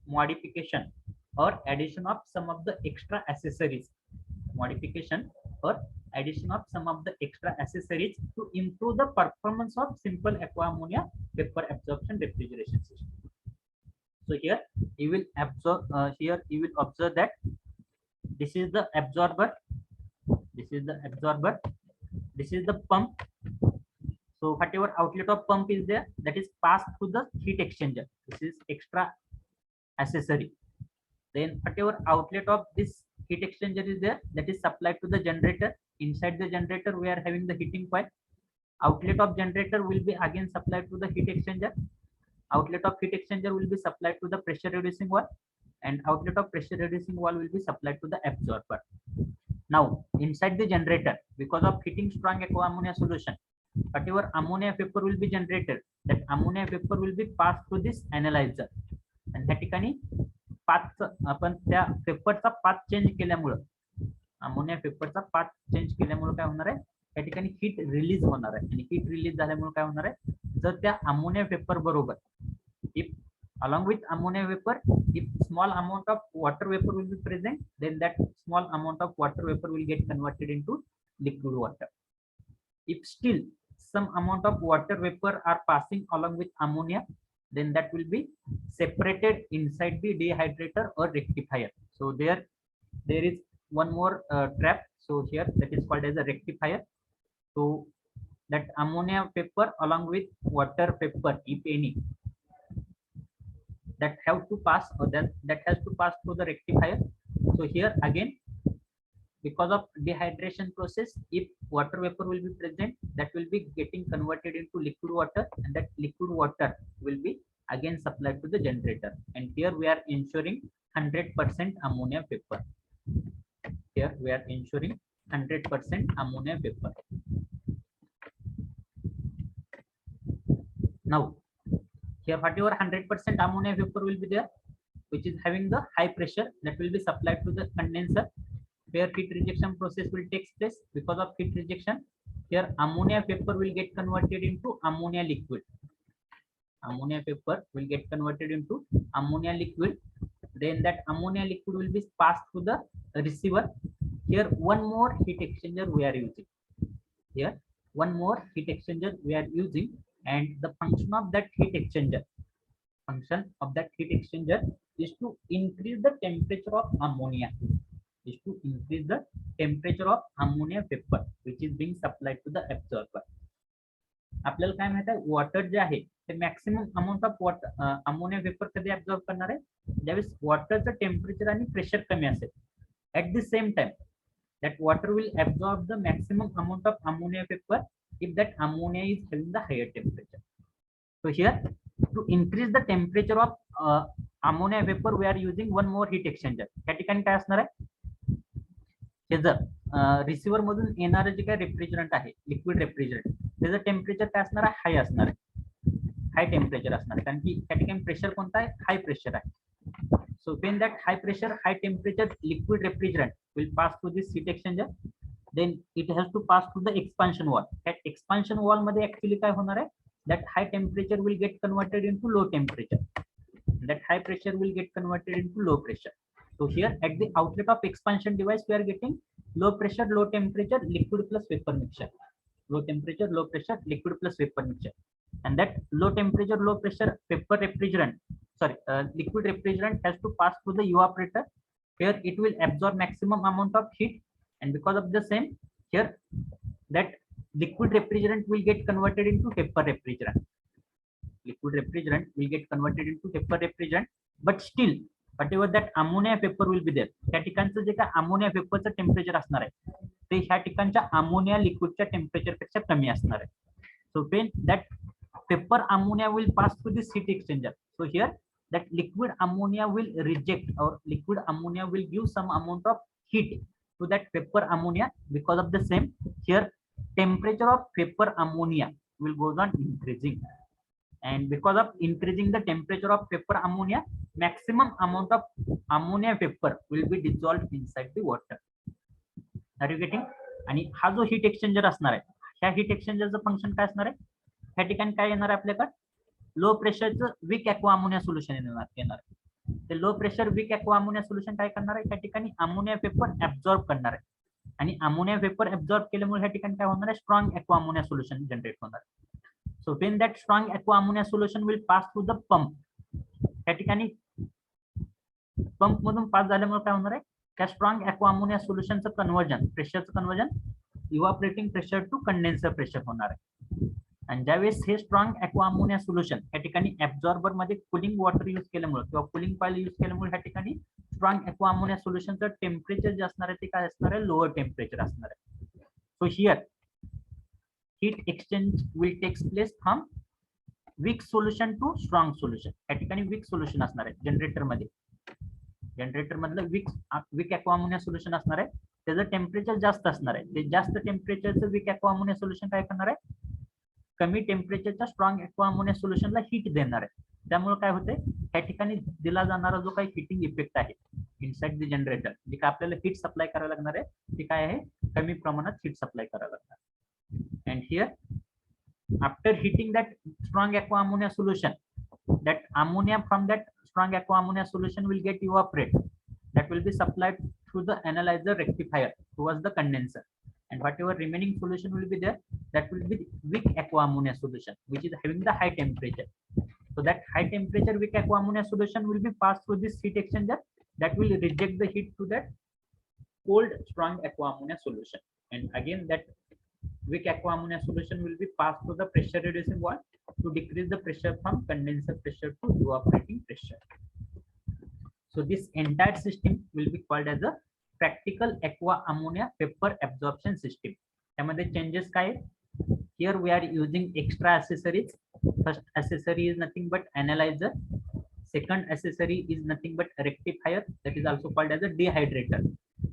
A: modification or addition of some of the extra accessories, to improve the performance of simple aqua ammonia vapor absorption refrigeration system. So here you will observe that this is the absorber, this is the pump. So whatever outlet of pump is there, that is passed through the heat exchanger. This is extra accessory. Then whatever outlet of this heat exchanger is there, that is supplied to the generator. Inside the generator we are having the heating coil. Outlet of generator will be again supplied to the heat exchanger. Outlet of heat exchanger will be supplied to the pressure reducing valve, and outlet of pressure reducing valve will be supplied to the absorber. Now inside the generator, because of heating strong aqua ammonia solution, whatever ammonia vapor will be generated, that ammonia vapor will be passed through this analyzer, and त्या ठिकाणी path आपण त्या पेपरचा path change केल्यामुळे, ammonia पेपरचा path change केल्यामुळे काय होणार आहे, त्या ठिकाणी हीट रिलीज होणार आहे. आणि हीट रिलीज झाल्यामुळे काय होणार आहे, जर त्या अमोनिया पेपर बरोबर if along with ammonia vapor, if small amount of water vapor will be present, then that small amount of water vapor will get converted into liquid water. If still some amount of water vapor are passing along with ammonia, then that will be separated inside the dehydrator or rectifier. So there is one more trap. So here that is called as a rectifier. So that ammonia vapor along with water vapor, if any, that have to pass, or that has to pass through the rectifier. So here again, because of dehydration process, if water vapor will be present, that will be getting converted into liquid water, and that liquid water will be again supplied to the generator. And here we are ensuring 100% ammonia vapor. Here we are ensuring 100% ammonia vapor. Now here whatever 100% ammonia vapor will be there, which is having the high pressure, that will be supplied to the condenser, where heat rejection process will take place. Because of heat rejection, here ammonia vapor will get converted into ammonia liquid. Ammonia vapor will get converted into ammonia liquid. Then that ammonia liquid will be passed through the receiver. Here one more heat exchanger we are using. Here one more heat exchanger we are using, and the function of that heat exchanger is to increase the temperature of ammonia, vapor which is being supplied to the absorber. आपल्याला काय माहिती आहे, water जे आहे ते maximum amount of water ammonia vapour कधी absorb करणार आहे, ज्यावेळेस वॉटरचं टेम्परेचर आणि प्रेशर कमी असेल. At the same time that water will absorb the maximum amount of ammonia vapor if that ammonia is having the higher temperature. So here, to increase the temperature of ammonia vapor, we are using one more heat exchanger. त्या ठिकाणी काय असणार आहे, हे जर receiver मधून येणारे जे काही refrigerant आहे, लिक्विड रेफ्रिजरंट, त्याचं टेम्परेचर काय असणार आहे, हाय असणार आहे, हाय टेम्परेचर असणार आहे, कारण की त्या ठिकाणी प्रेशर कोणता आहे, हाय प्रेशर आहे. So when that high pressure, high temperature liquid refrigerant will pass through this heat exchanger, then it has to pass through the expansion wall. That expansion wall मध्ये actually काय होणार आहे, that high temperature will get converted into low temperature. That high pressure will get converted into low pressure. So here at the outlet of expansion device, we are getting low pressure, low temperature liquid plus vapor mixture. Low temperature, low pressure liquid plus vapor mixture. And that low temperature, low pressure vapor refrigerant, liquid refrigerant has to pass through the evaporator. Here it will absorb maximum amount of heat, and because of the same, here that liquid refrigerant will get converted into vapor refrigerant. Liquid refrigerant will get converted into vapor refrigerant, but still whatever that ammonia vapor will be there, त्या ठिकाणचं जे काय ammonia vaporचं temperature असणार आहे, ते ह्या ठिकाणच्या ammonia liquidच्या temperature पेक्षा कमी असणार आहे. So when that vapor ammonia will pass through this heat exchanger, so here that liquid ammonia will reject, or liquid ammonia will give some amount of heat to that vapor ammonia. Because of the same, here temperature of vapor ammonia will goes on increasing, and because of increasing the temperature of vapor ammonia, maximum amount of ammonia vapor will be dissolved inside the water. Are you getting? आणि हा जो heat exchanger असणार आहे, ह्या heat एक्सचेंजरचं function काय असणार आहे, ह्या ठिकाणी काय येणार आहे आपल्याकडे, लो प्रेशरचं विक ॲक्वा अमोनिया सोल्युशन येणार आहे. ते low pressure weak aqua ammonia solution काय करणार आहे, त्या ठिकाणी अमोनिया वेपर ऍब्झॉर्ब करणार आहे, आणि अमोनिया वेपर ऍब्झॉर्ब केल्यामुळे ह्या ठिकाणी काय होणार आहे, strong aqua ammonia solution generate होणार आहे. So when that strong aqua ammonia solution will pass through the pump, त्या ठिकाणी पंप मधून पास झाल्यामुळे काय होणार आहे, त्या स्ट्रॉंग ॲक्वा अमोनिया सोल्युशनचं कन्वर्जन, प्रेशरचं conversion evaporating pressure to condenser pressure होणार आहे. आणि ज्यावेळेस हे स्ट्रॉंग ॲक्वा अमोनिया सोल्युशन या ठिकाणी ऍब्झॉर्बर मध्ये कुलिंग वॉटर यूज केल्यामुळे किंवा कुलिंग कॉइल यूज केल्यामुळे ह्या ठिकाणी स्ट्रॉंग ॲक्वा अमोनिया सोल्युशनचं टेम्परेचर जे असणार आहे ते काय असणार आहे, लोअर टेम्परेचर असणार आहे. So here heat exchange will takes place from weak solution to strong solution. या ठिकाणी वीक सोल्युशन असणार आहे जनरेटर मध्ये, जनरेटर मधलं वीक ॲक्वा अमोनिया सोल्युशन असणार आहे, त्याचं टेम्परेचर जास्त असणार आहे. ते जास्त टेम्परेचरचं वीक ॲक्वा अमोनिया सोल्युशन काय करणार आहे, कमी टेम्परेचरच्या स्ट्रॉंग ॲक्वा अमोनिया सोल्युशनला हीट देणार आहे. त्यामुळे काय होते, त्या ठिकाणी दिला जाणारा जो काही हिटिंग इफेक्ट आहे इनसाइड द जनरेटर, जे काय आपल्याला हीट सप्लाय करायला लागणार आहे, ते काय आहे, कमी प्रमाणात हीट सप्लाय करायला लागणार. And here after heating that strong aqua ammonia solution, that ammonia from that strong aqua ammonia solution will get evaporated, that will be supplied through the analyzer rectifier towards the condenser, and whatever remaining solution will be there, that will be weak aqua ammonia solution which is having the high temperature. So that high temperature weak aqua ammonia solution will be passed through this heat exchanger, that will reject the heat to that cold strong aqua ammonia solution, and again that weak aqua ammonia solution will be passed through the pressure reducing valve to decrease the pressure from condenser pressure to evaporating pressure. So this entire system will be called as a practical aqua ammonia vapor absorption system. त्यामध्ये changes काय आहेत? Here we are using extra accessories. First accessory is nothing but analyzer. Second accessory is nothing but rectifier, that is also called as a dehydrator.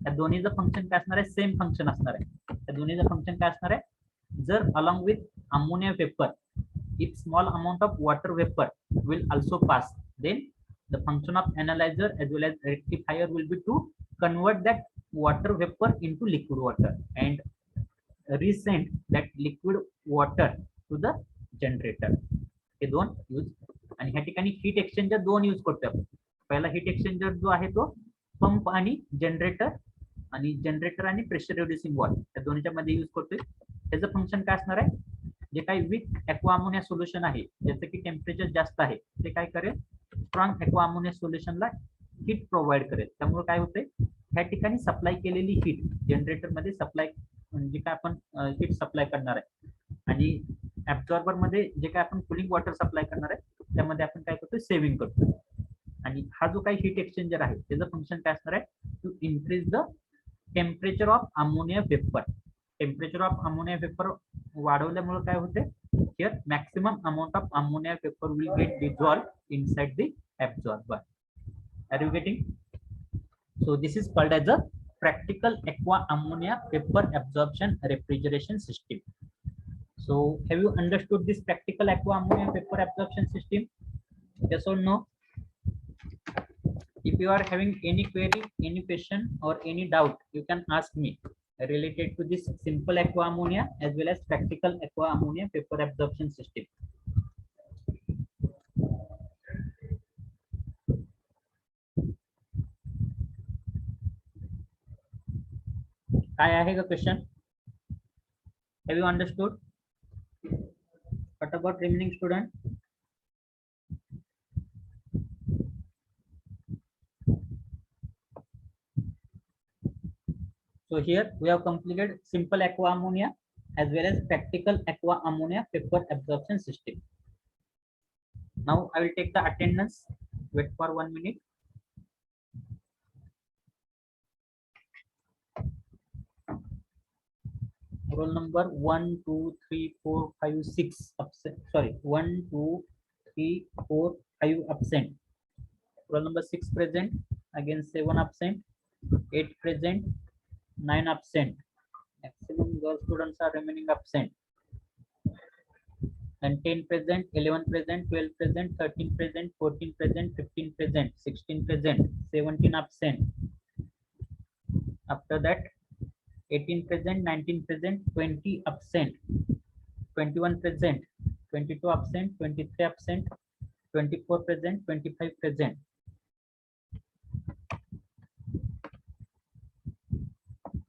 A: या दोन्हीचं function काय असणार आहे, same function असणार आहे. त्या दोन्हीचं फंक्शन काय असणार आहे, जर along with ammonia vapor if small amount of water vapor will also pass, then the function of analyzer as well as rectifier will be to convert that water vapor into liquid water and resend that liquid water to the generator. हे दोन use. आणि ह्या ठिकाणी heat exchanger दोन use करतो. पहिला heat exchanger जो आहे तो पंप आणि जनरेटर आणि प्रेशर रिड्युसिंग वॉल्व या दोन्हीच्या मध्ये यूज करतोय. त्याचं फंक्शन काय असणार आहे, जे काही वीक ॲक्वा अमोनिया सोल्युशन आहे ज्याचं की टेम्परेचर जास्त आहे, ते काय करेल, स्ट्रॉंग ॲक्वा अमोनिया सोल्युशनला हीट प्रोव्हाइड करेल. त्यामुळे काय होते, ह्या ठिकाणी सप्लाय केलेली हीट जनरेटर मध्ये सप्लाय, म्हणजे काय आपण हीट सप्लाय करणार आहे, आणि ऍब्झॉर्बर मध्ये जे काय आपण कुलिंग वॉटर सप्लाय करणार आहे त्यामध्ये आपण काय करतोय, सेव्हिंग करतोय. आणि हा जो काही हीट एक्सचेंजर आहे त्याचं फंक्शन काय असणार आहे, to increase the temperature of ammonia vapour. Temperature of ammonia vapour वाढवल्यामुळे काय होते, here maximum amount of ammonia vapour will get dissolved inside the absorber. Are you getting? So this is called as a practical aqua ammonia vapor absorption refrigeration system. So have you understood this practical aqua ammonia vapor absorption system? Yes or no? If you are having any query, any question or any doubt, you can ask me related to this simple aqua ammonia as well as practical aqua ammonia vapor absorption system. काय आहे का question? Have you understood? What about remaining student? So here we have completed simple aqua ammonia as well as practical aqua ammonia vapor absorption system. Now I will take the attendance. Wait for 1 minute. Roll number 1, 2, 3, 4, 5, 6 absent. Sorry, 1, 2, 3, 4, 5 absent. Roll number 6 present. Again 7 absent. 8 present. 9 absent. Maximum girl students are remaining absent. And 10 present, 11 present, 12 present, 13 present, 14 present, 15 present, 16 present, 17 absent. After that 18 present, 19 present, 20 absent, 21 present, 22 absent, 23 absent, 24 present, 25 present.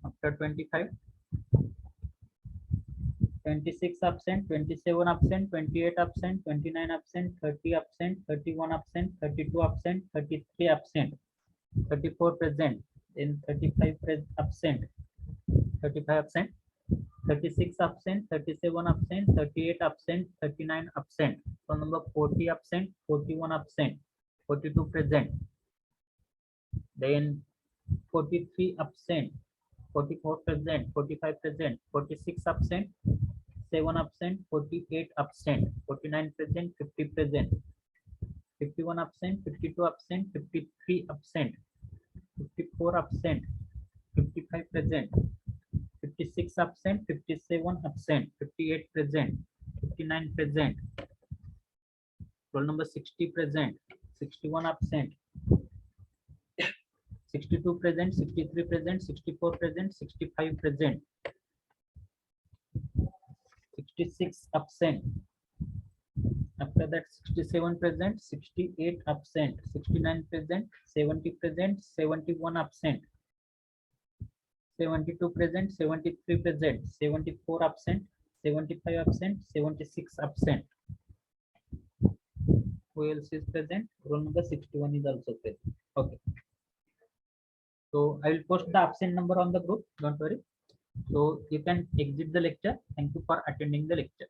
A: After 25, 26 absent, 27 absent, 28 absent, 29 absent, 30 absent, 31 absent, 32 absent, 33 absent, 34 present, then 35 absent, 35 absent, 36 absent, 37 absent, 38 absent, 39 absent. So number 40 absent, 41 absent, 42 present, then 43 absent, 44 present, 45 present, 46 absent, 7 absent, 48 absent, 49 present, 50 present, 51 absent, 52 absent, 53 absent, 54 absent, 55 present, 56 absent, 57 absent, 58 present, 59 present, roll number 60 present, 61 absent, 62 present, 63 present, 64 present, 65 present, 66 absent. After that 67 present, 68 absent, 69 present, 70 present, 71 absent, 72 present, 73 present, 74 absent, 75 absent, 76 absent. Who else is present? Roll number 61 is also present. Okay. So I will post the absent number on the group. Don't worry. So you can exit the lecture. Thank you for attending the lecture.